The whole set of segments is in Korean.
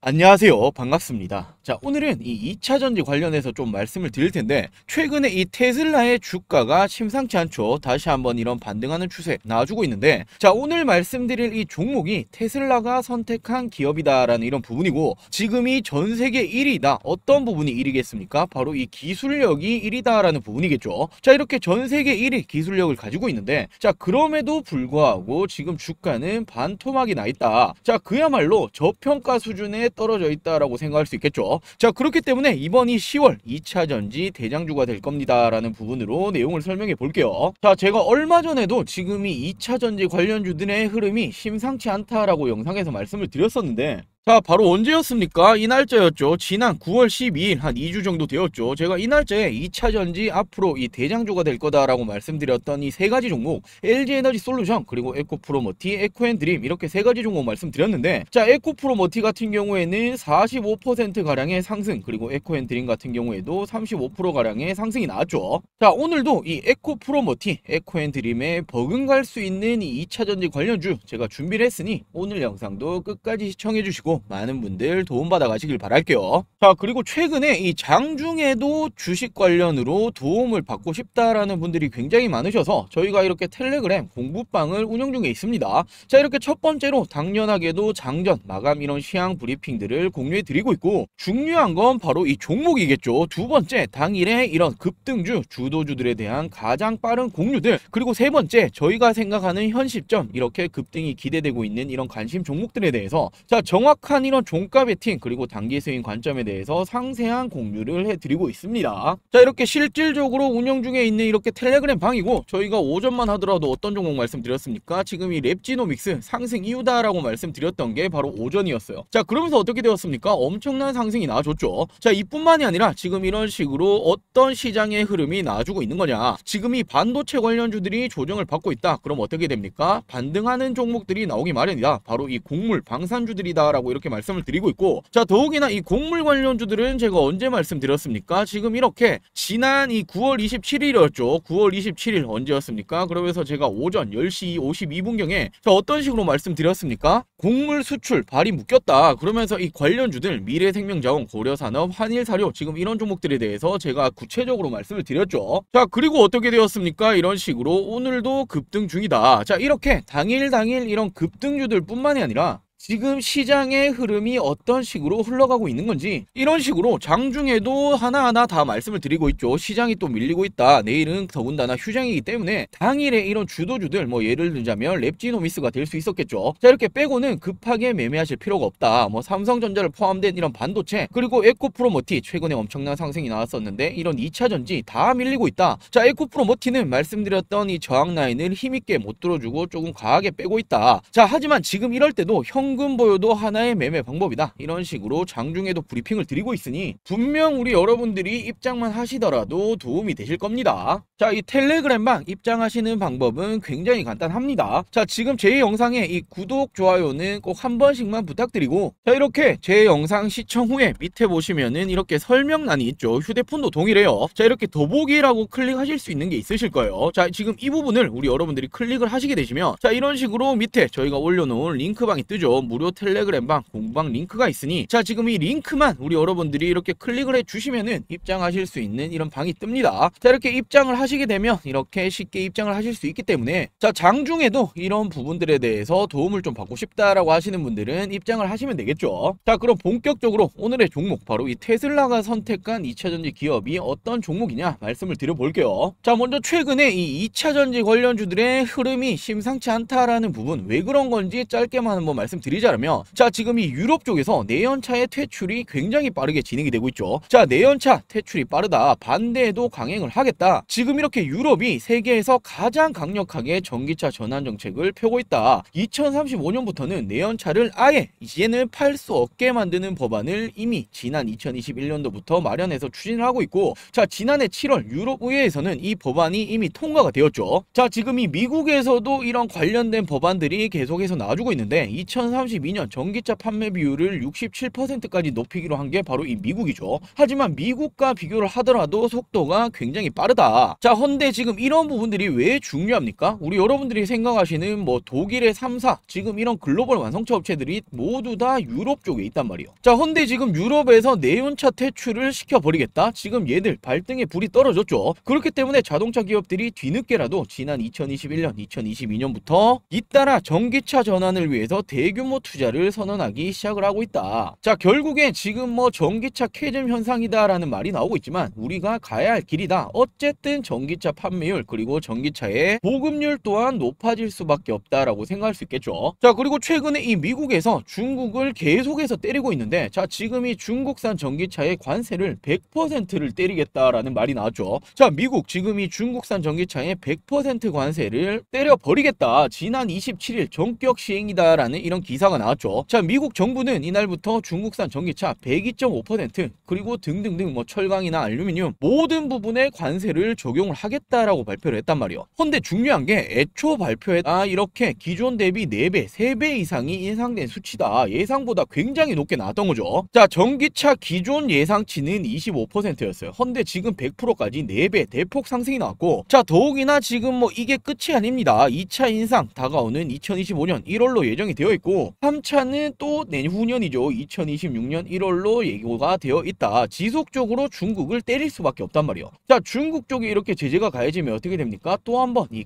안녕하세요. 반갑습니다. 자, 오늘은 이 2차 전지 관련해서 좀 말씀을 드릴 텐데, 최근에 이 테슬라의 주가가 심상치 않죠. 다시 한번 이런 반등하는 추세 나와주고 있는데, 자, 오늘 말씀드릴 이 종목이 테슬라가 선택한 기업이다라는 이런 부분이고, 지금이 전 세계 1위다. 어떤 부분이 1위겠습니까? 바로 이 기술력이 1위다라는 부분이겠죠. 자, 이렇게 전 세계 1위 기술력을 가지고 있는데, 자, 그럼에도 불구하고 지금 주가는 반토막이 나 있다. 자, 그야말로 저평가 수준의 떨어져 있다라고 생각할 수 있겠죠. 자, 그렇기 때문에 이번이 10월 2차 전지 대장주가 될 겁니다 라는 부분으로 내용을 설명해 볼게요. 자, 제가 얼마 전에도 지금이 2차 전지 관련주들의 흐름이 심상치 않다라고 영상에서 말씀을 드렸었는데, 자, 바로 언제였습니까? 이 날짜였죠. 지난 9월 12일 한 2주 정도 되었죠. 제가 이 날짜에 2차 전지 앞으로 이 대장주가 될 거다라고 말씀드렸던 이 세 가지 종목, LG에너지 솔루션, 그리고 에코프로머티, 에코앤드림, 이렇게 세 가지 종목 말씀드렸는데, 자, 에코프로머티 같은 경우에는 45%가량의 상승, 그리고 에코앤드림 같은 경우에도 35%가량의 상승이 나왔죠. 자, 오늘도 이 에코프로머티, 에코앤드림에 버금갈 수 있는 이 2차 전지 관련주 제가 준비를 했으니 오늘 영상도 끝까지 시청해 주시고 많은 분들 도움받아 가시길 바랄게요. 자, 그리고 최근에 이 장중에도 주식 관련으로 도움을 받고 싶다라는 분들이 굉장히 많으셔서 저희가 이렇게 텔레그램 공부방을 운영 중에 있습니다. 자, 이렇게 첫 번째로 당연하게도 장전 마감 이런 시황 브리핑들을 공유해 드리고 있고, 중요한 건 바로 이 종목이겠죠. 두 번째, 당일에 이런 급등주 주도주들에 대한 가장 빠른 공유들, 그리고 세 번째, 저희가 생각하는 현 시점 이렇게 급등이 기대되고 있는 이런 관심 종목들에 대해서 자, 정확한 이런 종가 베팅 그리고 단기 스윙 관점에 대해서 상세한 공유를 해드리고 있습니다. 자, 이렇게 실질적으로 운영 중에 있는 이렇게 텔레그램 방이고, 저희가 오전만 하더라도 어떤 종목 말씀드렸습니까? 지금 이 랩지노믹스 상승 이유다라고 말씀드렸던 게 바로 오전이었어요. 자, 그러면서 어떻게 되었습니까? 엄청난 상승이 나와줬죠. 자, 이뿐만이 아니라 지금 이런 식으로 어떤 시장의 흐름이 나와주고 있는 거냐, 지금 이 반도체 관련주들이 조정을 받고 있다. 그럼 어떻게 됩니까? 반등하는 종목들이 나오기 마련이다. 바로 이 곡물 방산주들이다 라고 이렇게 말씀을 드리고 있고, 자, 더욱이나 이 곡물 관련주들은 제가 언제 말씀드렸습니까? 지금 이렇게 지난 이 9월 27일이었죠. 9월 27일 언제였습니까? 그러면서 제가 오전 10시 52분경에 자, 어떤 식으로 말씀드렸습니까? 곡물 수출 발이 묶였다. 그러면서 이 관련주들 미래생명자원, 고려산업, 한일사료, 지금 이런 종목들에 대해서 제가 구체적으로 말씀을 드렸죠. 자, 그리고 어떻게 되었습니까? 이런 식으로 오늘도 급등 중이다. 자, 이렇게 당일 이런 급등주들 뿐만이 아니라 지금 시장의 흐름이 어떤 식으로 흘러가고 있는 건지 이런 식으로 장중에도 하나하나 다 말씀을 드리고 있죠. 시장이 또 밀리고 있다. 내일은 더군다나 휴장이기 때문에 당일에 이런 주도주들, 뭐 예를 들자면 랩지노미스가 될 수 있었겠죠. 자, 이렇게 빼고는 급하게 매매하실 필요가 없다. 뭐 삼성전자를 포함된 이런 반도체, 그리고 에코프로머티 최근에 엄청난 상승이 나왔었는데 이런 2차 전지 다 밀리고 있다. 자, 에코프로머티는 말씀드렸던 이 저항 라인을 힘있게 못 들어주고 조금 과하게 빼고 있다. 자, 하지만 지금 이럴 때도 현금 보유도 하나의 매매 방법이다. 이런 식으로 장중에도 브리핑을 드리고 있으니 분명 우리 여러분들이 입장만 하시더라도 도움이 되실 겁니다. 자, 이 텔레그램방 입장하시는 방법은 굉장히 간단합니다. 자, 지금 제 영상에 이 구독, 좋아요는 꼭 한 번씩만 부탁드리고, 자, 이렇게 제 영상 시청 후에 밑에 보시면은 이렇게 설명란이 있죠. 휴대폰도 동일해요. 자, 이렇게 더보기라고 클릭하실 수 있는 게 있으실 거예요. 자, 지금 이 부분을 우리 여러분들이 클릭을 하시게 되시면 자, 이런 식으로 밑에 저희가 올려놓은 링크방이 뜨죠. 무료 텔레그램방 공부방 링크가 있으니 자, 지금 이 링크만 우리 여러분들이 이렇게 클릭을 해주시면은 입장하실 수 있는 이런 방이 뜹니다. 자, 이렇게 입장을 하시게 되면 이렇게 쉽게 입장을 하실 수 있기 때문에 자, 장중에도 이런 부분들에 대해서 도움을 좀 받고 싶다라고 하시는 분들은 입장을 하시면 되겠죠. 자, 그럼 본격적으로 오늘의 종목, 바로 이 테슬라가 선택한 2차전지 기업이 어떤 종목이냐 말씀을 드려볼게요. 자, 먼저 최근에 이 2차전지 관련주들의 흐름이 심상치 않다라는 부분, 왜 그런 건지 짧게만 한번 말씀드리자면, 자, 지금 이 유럽 쪽에서 내연차의 퇴출이 굉장히 빠르게 진행이 되고 있죠. 자, 내연차 퇴출이 빠르다, 반대에도 강행을 하겠다. 지금 이렇게 유럽이 세계에서 가장 강력하게 전기차 전환 정책을 펴고 있다. 2035년부터는 내연차를 아예 이제는 팔 수 없게 만드는 법안을 이미 지난 2021년도부터 마련해서 추진을 하고 있고, 자, 지난해 7월 유럽 의회에서는 이 법안이 이미 통과가 되었죠. 자, 지금 이 미국에서도 이런 관련된 법안들이 계속해서 나와주고 있는데 2032년 전기차 판매 비율을 67%까지 높이기로 한 게 바로 이 미국이죠. 하지만 미국과 비교를 하더라도 속도가 굉장히 빠르다. 자, 헌데 지금 이런 부분들이 왜 중요합니까? 우리 여러분들이 생각하시는 뭐 독일의 3사, 지금 이런 글로벌 완성차 업체들이 모두 다 유럽 쪽에 있단 말이에요. 자, 헌데 지금 유럽에서 내연차 퇴출을 시켜버리겠다? 지금 얘들 발등에 불이 떨어졌죠. 그렇기 때문에 자동차 기업들이 뒤늦게라도 지난 2021년, 2022년부터 잇따라 전기차 전환을 위해서 대규모 투자를 선언하기 시작을 하고 있다. 자, 결국에 지금 뭐 전기차 캐즘 현상이다라는 말이 나오고 있지만 우리가 가야 할 길이다. 어쨌든 전기차 판매율 그리고 전기차의 보급률 또한 높아질 수밖에 없다라고 생각할 수 있겠죠. 자, 그리고 최근에 이 미국에서 중국을 계속해서 때리고 있는데, 자, 지금 이 중국산 전기차의 관세를 100%를 때리겠다라는 말이 나왔죠. 자, 미국 지금 이 중국산 전기차의 100% 관세를 때려버리겠다. 지난 27일 전격 시행이다라는 이런 기사가 나왔죠. 자, 미국 정부는 이날부터 중국산 전기차 102.5% 그리고 등등등 뭐 철강이나 알루미늄 모든 부분에 관세를 적용을 하겠다라고 발표를 했단 말이에요. 근데 중요한 게 애초 발표에 이렇게 기존 대비 4배, 3배 이상이 인상된 수치다. 예상보다 굉장히 높게 나왔던 거죠. 자, 전기차 기존 예상치는 25%였어요. 헌데 지금 100%까지 4배 대폭 상승이 나왔고, 자, 더욱이나 지금 뭐 이게 끝이 아닙니다. 2차 인상 다가오는 2025년 1월로 예정이 되어 있고 3차는 또 내후년이죠. 2026년 1월로 예고가 되어 있다. 지속적으로 중국을 때릴 수밖에 없단 말이에요. 자, 중국 쪽에 이렇게 제재가 가해지면 어떻게 됩니까? 또 한 번 이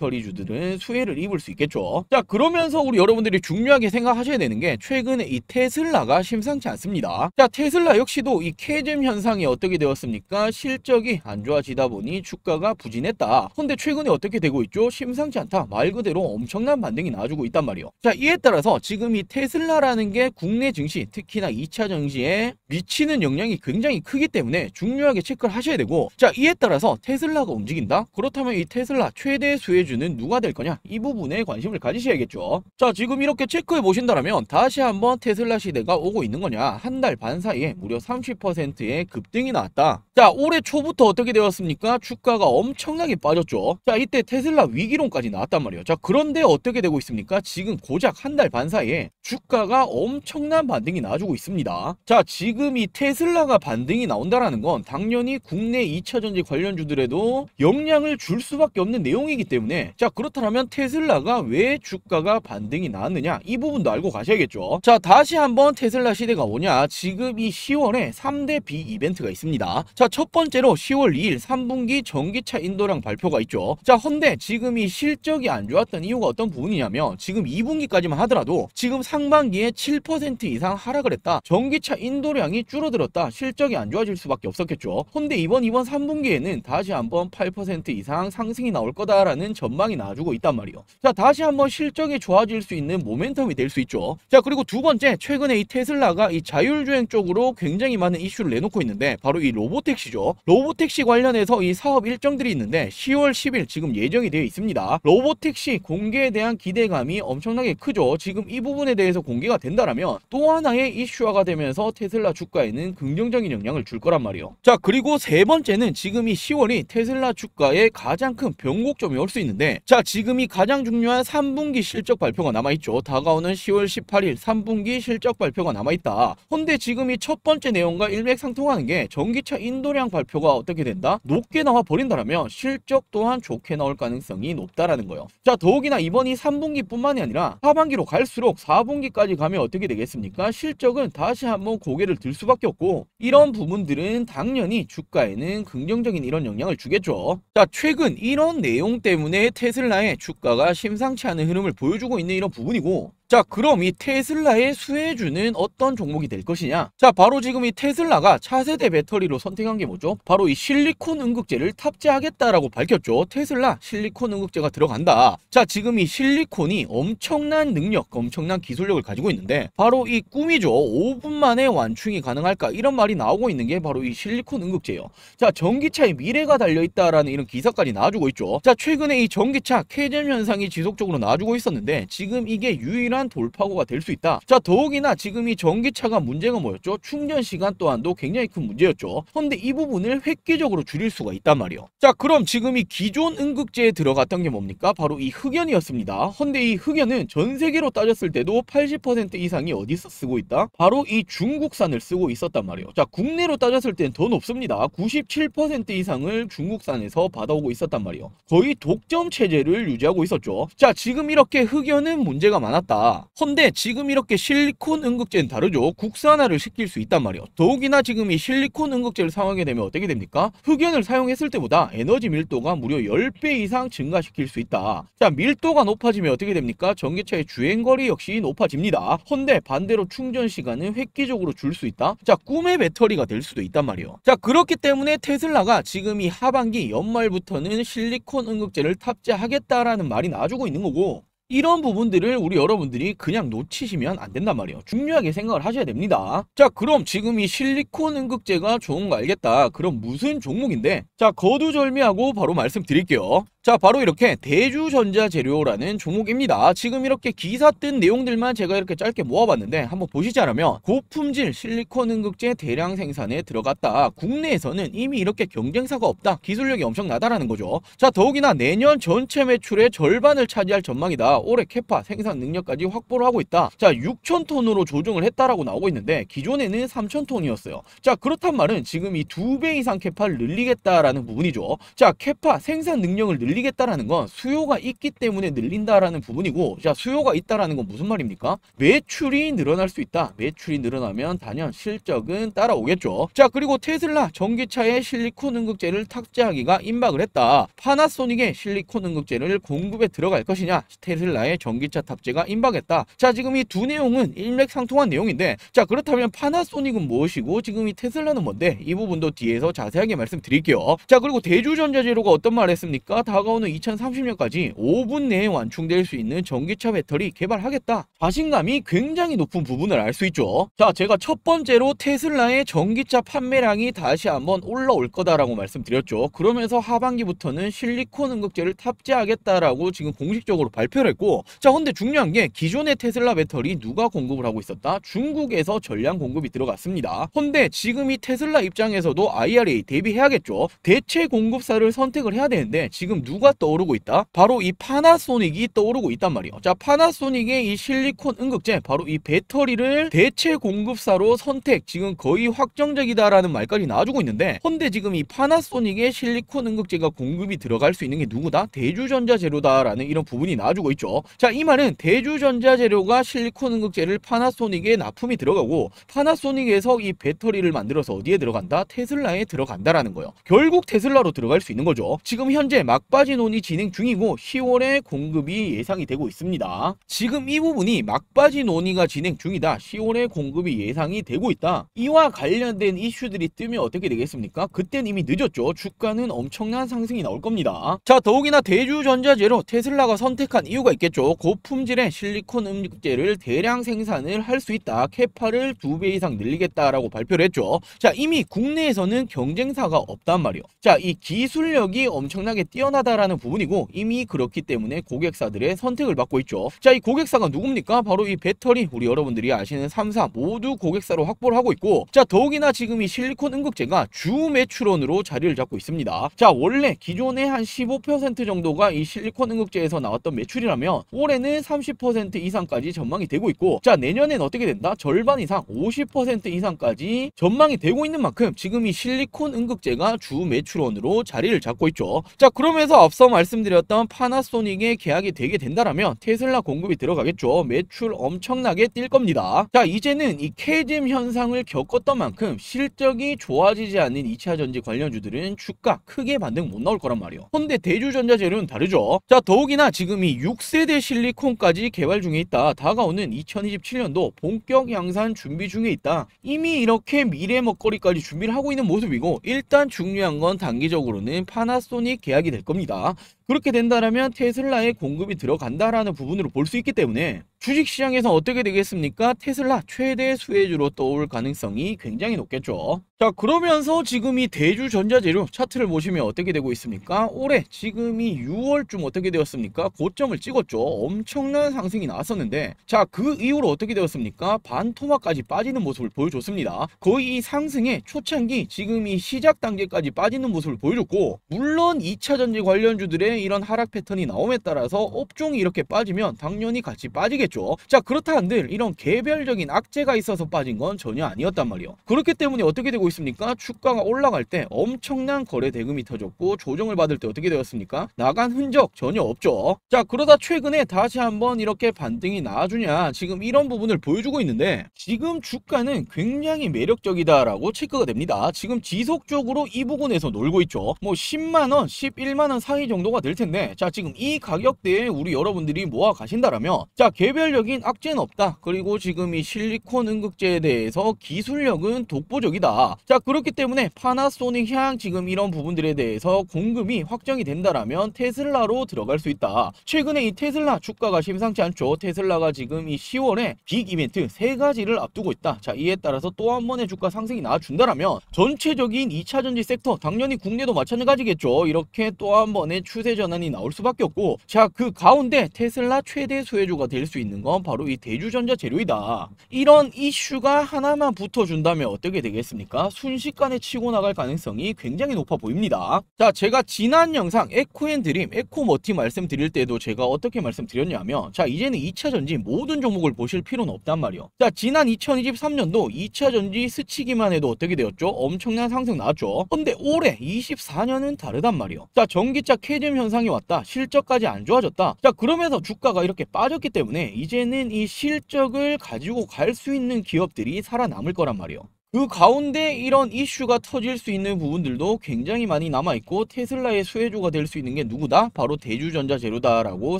K배터리주들은 수혜를 입을 수 있겠죠. 자, 그러면서 우리 여러분들이 중요하게 생각하셔야 되는 게 최근에 이 테슬라가 심상치 않습니다. 자, 테슬라 역시도 이 캐즘 현상이 어떻게 되었습니까? 실적이 안 좋아지다 보니 주가가 부진했다. 근데 최근에 어떻게 되고 있죠? 심상치 않다. 말 그대로 엄청난 반등이 나와주고 있단 말이에요. 자, 이에 따라서 지금 이 테슬라라는 게 국내 증시, 특히나 2차 증시에 미치는 영향이 굉장히 크기 때문에 중요하게 체크를 하셔야 되고, 자, 이에 따라서 테슬라가 움직인다? 그렇다면 이 테슬라 최대 수혜주는 누가 될 거냐? 이 부분에 관심을 가지셔야겠죠. 자, 지금 이렇게 체크해 보신다면 다시 한번 테슬라 시대가 오고 있는 거냐? 한 달 반 사이에 무려 30%의 급등이 나왔다. 자, 올해 초부터 어떻게 되었습니까? 주가가 엄청나게 빠졌죠. 자, 이때 테슬라 위기론까지 나왔단 말이에요. 자, 그런데 어떻게 되고 있습니까? 지금 고작 한 달 반 사이에 주가가 엄청난 반등이 나와주고 있습니다. 자, 지금 이 테슬라가 반등이 나온다라는 건 당연히 국내 2차전지 관련주들에도 영향을 줄 수밖에 없는 내용이기 때문에, 자, 그렇다면 테슬라가 왜 주가가 반등이 나왔느냐? 이 부분도 알고 가셔야겠죠. 자, 다시 한번 테슬라 시대가 오냐? 지금 이 10월에 3대 비이벤트가 있습니다. 자, 첫 번째로 10월 2일 3분기 전기차 인도량 발표가 있죠. 자, 헌데 지금 이 실적이 안 좋았던 이유가 어떤 부분이냐면 지금 2분기까지만 하더라도 지금 상반기에 7% 이상 하락을 했다. 전기차 인도량이 줄어들었다. 실적이 안 좋아질 수밖에 없었겠죠. 헌데 이번 3분기에는 다시 한번 8% 이상 상승이 나올 거다라는 전망이 나와주고 있단 말이에요. 자, 다시 한번 실적이 좋아질 수 있는 모멘텀이 될 수 있죠. 자, 그리고 두 번째, 최근에 이 테슬라가 이 자율주행 쪽으로 굉장히 많은 이슈를 내놓고 있는데 바로 이 로보택시죠. 로보택시 관련해서 이 사업 일정들이 있는데 10월 10일 지금 예정이 되어 있습니다. 로보택시 공개에 대한 기대감이 엄청나게 크죠. 지금 이 부분에 대해서 공개가 된다라면 또 하나의 이슈화가 되면서 테슬라 주가에는 긍정적인 영향을 줄 거란 말이에요. 자, 그리고 세 번째는 지금 이 10월이 테슬라 주가에 가장 큰 변곡점이 올 수 있는데, 자, 지금 이 가장 중요한 3분기 실적 발표가 남아있죠. 다가오는 10월 18일 3분기 실적 발표가 남아있다. 근데 지금 이 첫 번째 내용과 일맥상통하는 게 전기차 인도량 발표가 어떻게 된다? 높게 나와 버린다라면 실적 또한 좋게 나올 가능성이 높다라는 거예요. 자, 더욱이나 이번이 3분기뿐만이 아니라 하반기로 갈수록 4분기까지 가면 어떻게 되겠습니까? 실적은 다시 한번 고개를 들 수밖에 없고, 이런 부분들은 당연히 주가에는 긍정적인 이런 영향을 주겠죠. 자, 최근 이런 내용 때문에 테슬라의 주가가 심상치 않은 흐름을 보여주고 있는 이런 부분이고, 자, 그럼 이 테슬라의 수혜주는 어떤 종목이 될 것이냐? 자, 바로 지금 이 테슬라가 차세대 배터리로 선택한 게 뭐죠? 바로 이 실리콘 응급제를 탑재하겠다라고 밝혔죠. 테슬라 실리콘 응급제가 들어간다. 자, 지금 이 실리콘이 엄청난 능력, 엄청난 기술력을 가지고 있는데 바로 이 꿈이죠. 5분 만에 완충이 가능할까? 이런 말이 나오고 있는 게 바로 이 실리콘 응급제예요. 자, 전기차의 미래가 달려있다라는 이런 기사까지 나와주고 있죠. 자, 최근에 이 전기차 캐즘 현상이 지속적으로 나와주고 있었는데 지금 이게 유일한 유일한 돌파구가 될 수 있다. 자, 더욱이나 지금 이 전기차가 문제가 뭐였죠? 충전 시간 또한도 굉장히 큰 문제였죠. 근데 이 부분을 획기적으로 줄일 수가 있단 말이에요. 자, 그럼 지금 이 기존 응급제에 들어갔던 게 뭡니까? 바로 이 흑연이었습니다. 근데 이 흑연은 전 세계로 따졌을 때도 80% 이상이 어디서 쓰고 있다? 바로 이 중국산을 쓰고 있었단 말이에요. 자, 국내로 따졌을 땐 더 높습니다. 97% 이상을 중국산에서 받아오고 있었단 말이에요. 거의 독점 체제를 유지하고 있었죠. 자, 지금 이렇게 흑연은 문제가 많았다. 헌데 지금 이렇게 실리콘 응급제는 다르죠. 국산화를 시킬 수 있단 말이에요. 더욱이나 지금 이 실리콘 응급제를 사용하게 되면 어떻게 됩니까? 흑연을 사용했을 때보다 에너지 밀도가 무려 10배 이상 증가시킬 수 있다. 자, 밀도가 높아지면 어떻게 됩니까? 전기차의 주행거리 역시 높아집니다. 헌데 반대로 충전 시간은 획기적으로 줄 수 있다. 자, 꿈의 배터리가 될 수도 있단 말이에요. 자, 그렇기 때문에 테슬라가 지금 이 하반기 연말부터는 실리콘 응급제를 탑재하겠다라는 말이 나와주고 있는 거고, 이런 부분들을 우리 여러분들이 그냥 놓치시면 안 된단 말이에요. 중요하게 생각을 하셔야 됩니다. 자, 그럼 지금 이 실리콘 응급제가 좋은 거 알겠다. 그럼 무슨 종목인데? 자, 거두절미하고 바로 말씀드릴게요. 자, 바로 이렇게 대주전자재료라는 종목입니다. 지금 이렇게 기사 뜬 내용들만 제가 이렇게 짧게 모아봤는데 한번 보시자면, 고품질 실리콘 응급제 대량 생산에 들어갔다. 국내에서는 이미 이렇게 경쟁사가 없다. 기술력이 엄청나다라는 거죠. 자, 더욱이나 내년 전체 매출의 절반을 차지할 전망이다. 올해 캐파 생산 능력까지 확보를 하고 있다. 자, 6,000톤으로 조정을 했다라고 나오고 있는데 기존에는 3,000톤이었어요. 자, 그렇단 말은 지금 이 2배 이상 캐파를 늘리겠다라는 부분이죠. 자, 캐파 생산 능력을 늘리겠다라는 건 수요가 있기 때문에 늘린다라는 부분이고, 자, 수요가 있다라는 건 무슨 말입니까? 매출이 늘어날 수 있다. 매출이 늘어나면 단연 실적은 따라오겠죠. 자, 그리고 테슬라 전기차에 실리콘 응급제를 탑재하기가 임박을 했다. 파나소닉의 실리콘 응급제를 공급에 들어갈 것이냐? 테슬라의 전기차 탑재가 임박했다. 자, 지금 이 두 내용은 일맥상통한 내용인데, 자, 그렇다면 파나소닉은 무엇이고 지금 이 테슬라는 뭔데? 이 부분도 뒤에서 자세하게 말씀드릴게요. 자, 그리고 대주전자재료가 어떤 말을 했습니까? 다가오는 2030년까지 5분 내에 완충될 수 있는 전기차 배터리 개발하겠다. 자신감이 굉장히 높은 부분을 알 수 있죠. 자, 제가 첫 번째로 테슬라의 전기차 판매량이 다시 한번 올라올 거다라고 말씀드렸죠. 그러면서 하반기부터는 실리콘 응급제를 탑재하겠다라고 지금 공식적으로 발표를 했고, 자, 근데 중요한 게 기존의 테슬라 배터리 누가 공급을 하고 있었다? 중국에서 전량 공급이 들어갔습니다. 근데 지금 이 테슬라 입장에서도 IRA 대비해야겠죠. 대체 공급사를 선택을 해야 되는데 지금 누가 떠오르고 있다? 바로 이 파나소닉이 떠오르고 있단 말이에요. 자, 파나소닉의 이 실리콘 응급제, 바로 이 배터리를 대체 공급사로 선택, 지금 거의 확정적이다라는 말까지 나와주고 있는데, 근데 지금 이 파나소닉의 실리콘 응급제가 공급이 들어갈 수 있는 게 누구다? 대주전자재료다라는 이런 부분이 나와주고 있죠. 자, 이 말은 대주전자재료가 실리콘 응급제를 파나소닉에 납품이 들어가고, 파나소닉에서 이 배터리를 만들어서 어디에 들어간다? 테슬라에 들어간다라는 거예요. 결국 테슬라로 들어갈 수 있는 거죠. 지금 현재 막바지 논의 진행 중이고 10월에 공급이 예상이 되고 있습니다. 지금 이 부분이 막바지 논의가 진행 중이다. 10월에 공급이 예상이 되고 있다. 이와 관련된 이슈들이 뜨면 어떻게 되겠습니까? 그땐 이미 늦었죠. 주가는 엄청난 상승이 나올 겁니다. 자, 더욱이나 대주전자재료 테슬라가 선택한 이유가 있겠죠. 고품질의 실리콘 응급제를 대량 생산을 할 수 있다. 캐파를 2배 이상 늘리겠다라고 발표를 했죠. 자, 이미 국내에서는 경쟁사가 없단 말이에요. 자, 이 기술력이 엄청나게 뛰어나다라는 부분이고, 이미 그렇기 때문에 고객사들의 선택을 받고 있죠. 자, 이 고객사가 누굽니까? 바로 이 배터리, 우리 여러분들이 아시는 3사 모두 고객사로 확보를 하고 있고, 자, 더욱이나 지금 이 실리콘 응급제가 주 매출원으로 자리를 잡고 있습니다. 자, 원래 기존에 한 15% 정도가 이 실리콘 응급제에서 나왔던 매출이라면 올해는 30% 이상까지 전망이 되고 있고, 자, 내년엔 어떻게 된다? 절반 이상 50% 이상까지 전망이 되고 있는 만큼 지금 이 실리콘 응급제가 주 매출원으로 자리를 잡고 있죠. 자, 그러면서 앞서 말씀드렸던 파나소닉의 계약이 되게 된다라면 테슬라 공급이 들어가겠죠. 매출 엄청나게 뛸 겁니다. 자, 이제는 이 캐즘 현상을 겪었던 만큼 실적이 좋아지지 않는 2차전지 관련주들은 주가 크게 반등 못 나올 거란 말이에요. 근데 대주전자재료는 다르죠. 자, 더욱이나 지금 이 6세대 실리콘까지 개발 중에 있다. 다가오는 2027년도 본격 양산 준비 중에 있다. 이미 이렇게 미래 먹거리까지 준비를 하고 있는 모습이고, 일단 중요한 건 단기적으로는 파나소닉 계약이 될 겁니다. 그렇게 된다라면 테슬라에 공급이 들어간다라는 부분으로 볼 수 있기 때문에 주식시장에서 어떻게 되겠습니까? 테슬라 최대 수혜주로 떠올 가능성이 굉장히 높겠죠. 자, 그러면서 지금 이 대주전자재료 차트를 보시면 어떻게 되고 있습니까? 올해 지금이 6월쯤 어떻게 되었습니까? 고점을 찍었죠. 엄청난 상승이 나왔었는데, 자, 그 이후로 어떻게 되었습니까? 반토막까지 빠지는 모습을 보여줬습니다. 거의 이 상승의 초창기 지금 이 시작 단계까지 빠지는 모습을 보여줬고, 물론 2차전지 관련주들의 이런 하락 패턴이 나옴에 따라서 업종이 이렇게 빠지면 당연히 같이 빠지겠죠. 자, 그렇다 한들 이런 개별적인 악재가 있어서 빠진 건 전혀 아니었단 말이에요. 그렇기 때문에 어떻게 되고 있습니까? 주가가 올라갈 때 엄청난 거래 대금이 터졌고, 조정을 받을 때 어떻게 되었습니까? 나간 흔적 전혀 없죠. 자, 그러다 최근에 다시 한번 이렇게 반등이 나와주냐, 지금 이런 부분을 보여주고 있는데, 지금 주가는 굉장히 매력적이다라고 체크가 됩니다. 지금 지속적으로 이 부분에서 놀고 있죠. 뭐 10만원, 11만원 사이 정도가 될 텐데, 자, 지금 이 가격대에 우리 여러분들이 모아 가신다라면, 자, 개별적인 악재는 없다. 그리고 지금 이 실리콘 응급제에 대해서 기술력은 독보적이다. 자, 그렇기 때문에 파나소닉 향 지금 이런 부분들에 대해서 공급이 확정이 된다라면 테슬라로 들어갈 수 있다. 최근에 이 테슬라 주가가 심상치 않죠. 테슬라가 지금 이 10월에 빅 이벤트 3가지를 앞두고 있다. 자, 이에 따라서 또 한 번의 주가 상승이 나와준다라면 전체적인 2차전지 섹터, 당연히 국내도 마찬가지겠죠. 이렇게 또 한 번의 추세 전환이 나올 수밖에 없고, 자, 그 가운데 테슬라 최대 수혜주가 될 수 있는 건 바로 이 대주전자 재료이다. 이런 이슈가 하나만 붙어준다면 어떻게 되겠습니까? 순식간에 치고 나갈 가능성이 굉장히 높아 보입니다. 자, 제가 지난 영상 에코앤드림, 에코머티 말씀드릴 때도 제가 어떻게 말씀드렸냐면, 자, 이제는 2차전지 모든 종목을 보실 필요는 없단 말이에요. 자, 지난 2023년도 2차전지 스치기만 해도 어떻게 되었죠? 엄청난 상승 나왔죠. 근데 올해 24년은 다르단 말이에요. 자, 전기차 캐즘 현상이 왔다. 실적까지 안 좋아졌다. 자, 그러면서 주가가 이렇게 빠졌기 때문에 이제는 이 실적을 가지고 갈 수 있는 기업들이 살아남을 거란 말이에요. 그 가운데 이런 이슈가 터질 수 있는 부분들도 굉장히 많이 남아있고, 테슬라의 수혜주가 될 수 있는 게 누구다? 바로 대주전자 재료다라고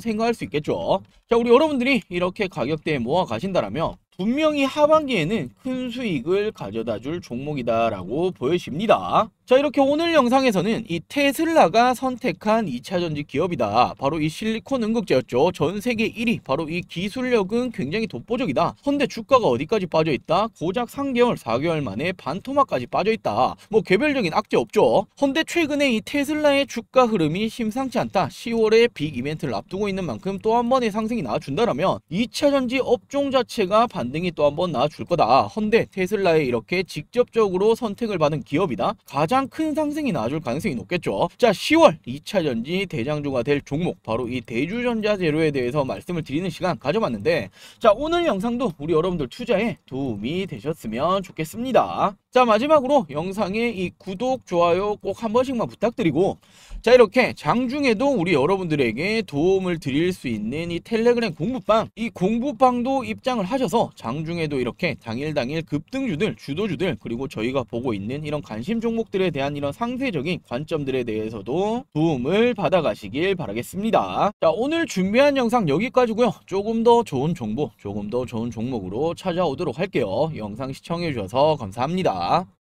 생각할 수 있겠죠. 자, 우리 여러분들이 이렇게 가격대에 모아 가신다라면 분명히 하반기에는 큰 수익을 가져다 줄 종목이다라고 보여집니다. 자, 이렇게 오늘 영상에서는 이 테슬라가 선택한 2차전지 기업이다. 바로 이 실리콘 응급제였죠. 전 세계 1위. 바로 이 기술력은 굉장히 독보적이다. 헌데 주가가 어디까지 빠져있다? 고작 3개월, 4개월 만에 반토막까지 빠져있다. 뭐 개별적인 악재 없죠. 헌데 최근에 이 테슬라의 주가 흐름이 심상치 않다. 10월에 빅 이벤트를 앞두고 있는 만큼 또 한 번의 상승이 나와준다라면 2차전지 업종 자체가 반등이 또 한 번 나와줄 거다. 헌데 테슬라에 이렇게 직접적으로 선택을 받은 기업이다. 가장 큰 상승이 나와줄 가능성이 높겠죠. 자, 10월 2차전지 대장주가 될 종목, 바로 이 대주전자 재료에 대해서 말씀을 드리는 시간 가져봤는데, 자, 오늘 영상도 우리 여러분들 투자에 도움이 되셨으면 좋겠습니다. 자, 마지막으로 영상에 이 구독, 좋아요 꼭 한 번씩만 부탁드리고, 자, 이렇게 장중에도 우리 여러분들에게 도움을 드릴 수 있는 이 텔레그램 공부방, 이 공부방도 입장을 하셔서 장중에도 이렇게 당일 급등주들, 주도주들, 그리고 저희가 보고 있는 이런 관심 종목들에 대한 이런 상세적인 관점들에 대해서도 도움을 받아가시길 바라겠습니다. 자, 오늘 준비한 영상 여기까지고요. 조금 더 좋은 정보, 조금 더 좋은 종목으로 찾아오도록 할게요. 영상 시청해 주셔서 감사합니다.